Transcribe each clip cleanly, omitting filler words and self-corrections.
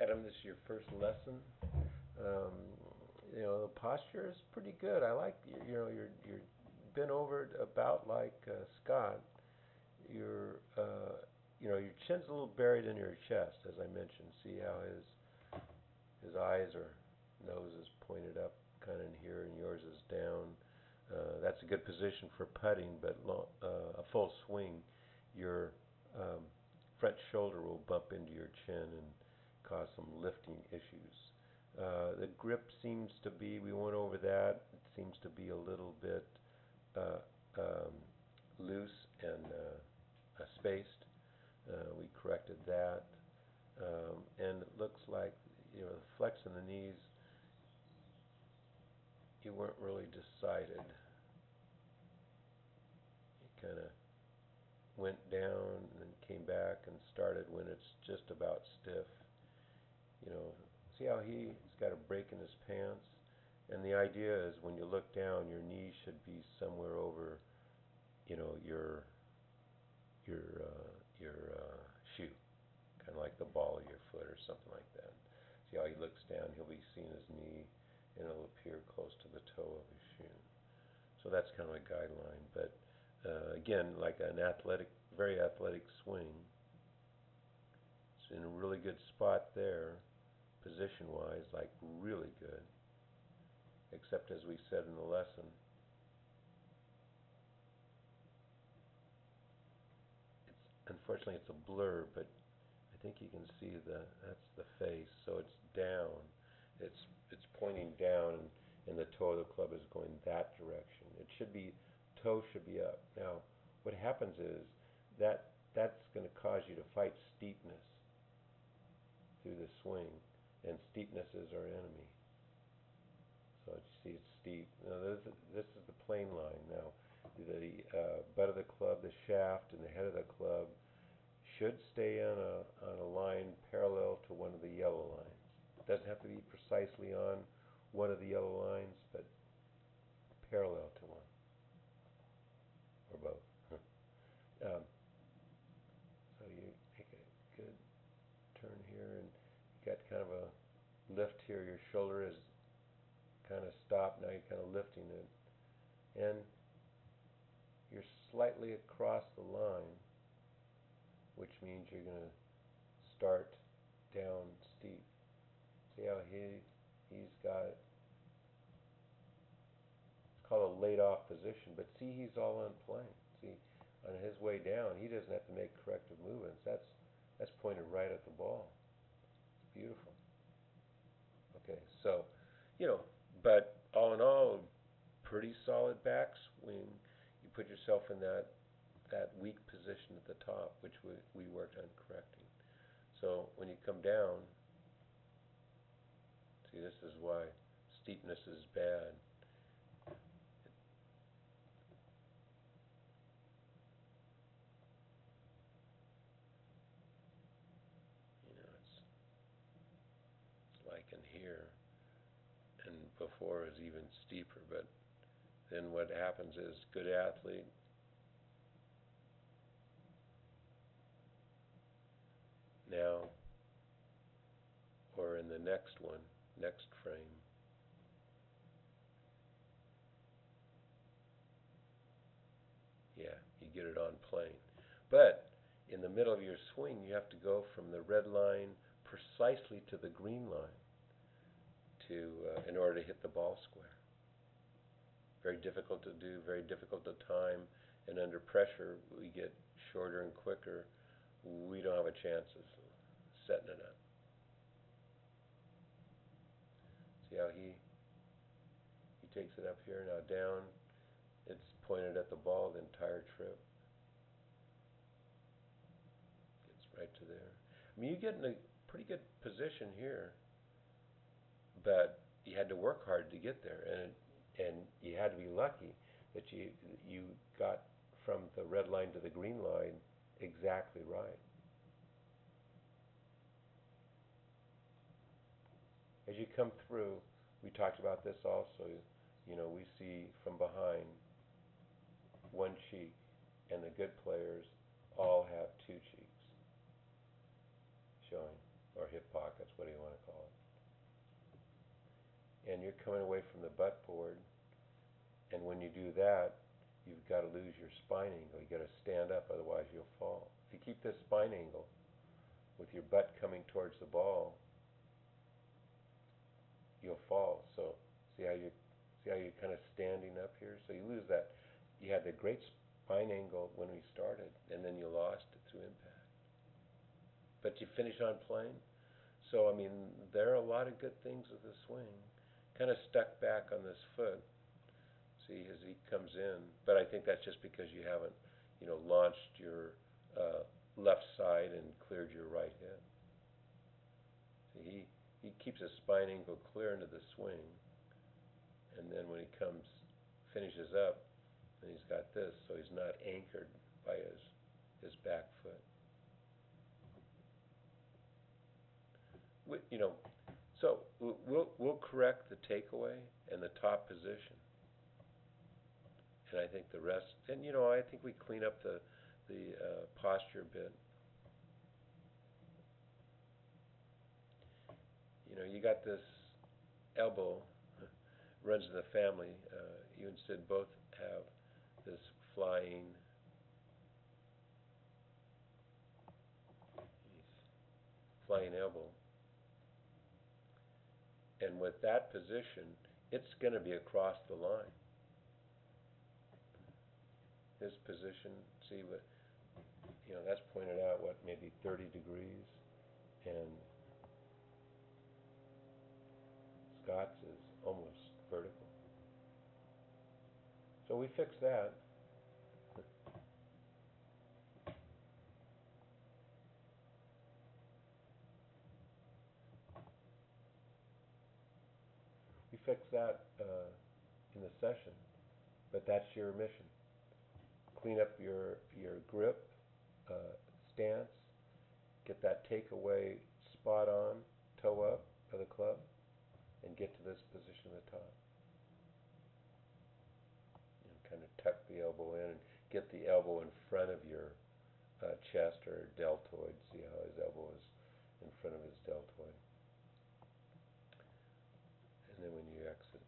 Adam, this is your first lesson. Um, the posture is pretty good. I like you're bent over about like Scott. Your chin's a little buried in your chest, as I mentioned. See how his eyes or nose is pointed up, kind of in here, and yours is down. That's a good position for putting, but a full swing, your um, front shoulder will bump into your chin and cause some lifting issues. The grip seems to be, we went over that, it seems to be a little bit uh, um, loose and spaced. We corrected that. And it looks like, the flex in the knees, you weren't really decided. You kind of went down and then came back and started when it's just about stiff. You know, see how he's got a break in his pants? And the idea is when you look down, your knees should be somewhere over, your shoe, kind of like the ball of your foot or something like that. See how he looks down? He'll be seeing his knee, and it'll appear close to the toe of his shoe. So that's kind of a guideline. But again, like an very athletic swing, it's in a really good spot there, position-wise, like really good. Except as we said in the lesson, unfortunately it's a blur, but I think you can see that's the face, so it's down. It's pointing down, and the toe of the club is going that direction. Toe should be up. Now, what happens is that's going to cause you to fight steepness through the swing, and steepness is our enemy. So you see it's steep. Now this is the plane line. Now the butt of the club, the shaft, and the head of the club should stay on a line parallel to one of the yellow lines. It doesn't have to be precisely on one of the yellow lines, but parallel to one or both. um, so you make a good turn here, and you got kind of a lift here. Your shoulder is kind of stopped. Now you're kind of lifting it, and you're slightly across the line, which means you're going to start down steep. See how he's got it. It's called a laid off position, but see he's all on plane. See, on his way down, he doesn't have to make corrective movements. That's pointed right at the ball. It's beautiful. Okay, so you know, but all in all, pretty solid backswing. You put yourself in that weak position at the top, which we worked on correcting. So when you come down, see, this is why steepness is bad. It's like in here, and before is even steeper. But then what happens is, good athlete, now, or in the next one, next frame, yeah, you get it on plane. But in the middle of your swing, you have to go from the red line precisely to the green line in order to hit the ball square. Very difficult to do, very difficult to time, and under pressure, we get shorter and quicker. We don't have a chance of setting it up. See how he takes it up here, now down. It's pointed at the ball the entire trip. Gets right to there. I mean, you get in a pretty good position here, but you had to work hard to get there, and you had to be lucky that you got from the red line to the green line exactly right. As you come through, we talked about this also. We see from behind one cheek, and the good players all have two cheeks showing, or hip pockets, what do you want to call it. And you're coming away from the butt board, and when you do that, you've got to lose your spine angle. You've got to stand up, otherwise you'll fall. If you keep this spine angle with your butt coming towards the ball, you'll fall. So see how you're kind of standing up here? So you lose that. You had the great spine angle when we started, and then you lost it through impact. But you finish on plane. So, I mean, there are a lot of good things with the swing. Kind of stuck back on this foot, see, as he comes in. But I think that's just because you haven't, launched your left side and cleared your right hip. See, he keeps his spine angle clear into the swing, and then when he finishes up, and he's got this, so he's not anchored by his back foot. So we'll correct the takeaway and the top position, and I think the rest. And I think we clean up the posture a bit. You got this elbow runs in the family. You and Sid both have this flying elbow. And with that position, it's going to be across the line. His position, see what, that's pointed out, maybe 30 degrees. And Scott's is almost vertical. So we fixed that. We fixed that in the session, but that's your mission. Clean up your grip, stance, get that takeaway spot on, toe up of the club, and get to this position at the top. Kind of tuck the elbow in and get the elbow in front of your chest or deltoid. See how his elbow is in front of his deltoid. And then when you exit.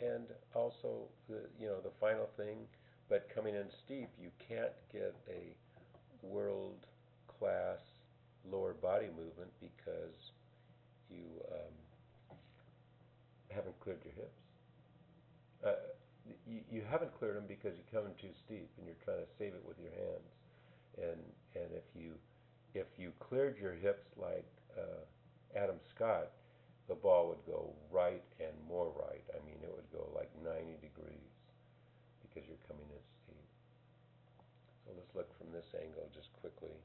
And also the final thing, but coming in steep, you can't get a world-class lower body movement because you haven't cleared your hips. You haven't cleared them because you're coming too steep and you're trying to save it with your hands. And if you cleared your hips like Adam Scott, the ball would go right and more right. I mean, it would go like 90 degrees because you're coming in steep. So let's look from this angle just quickly.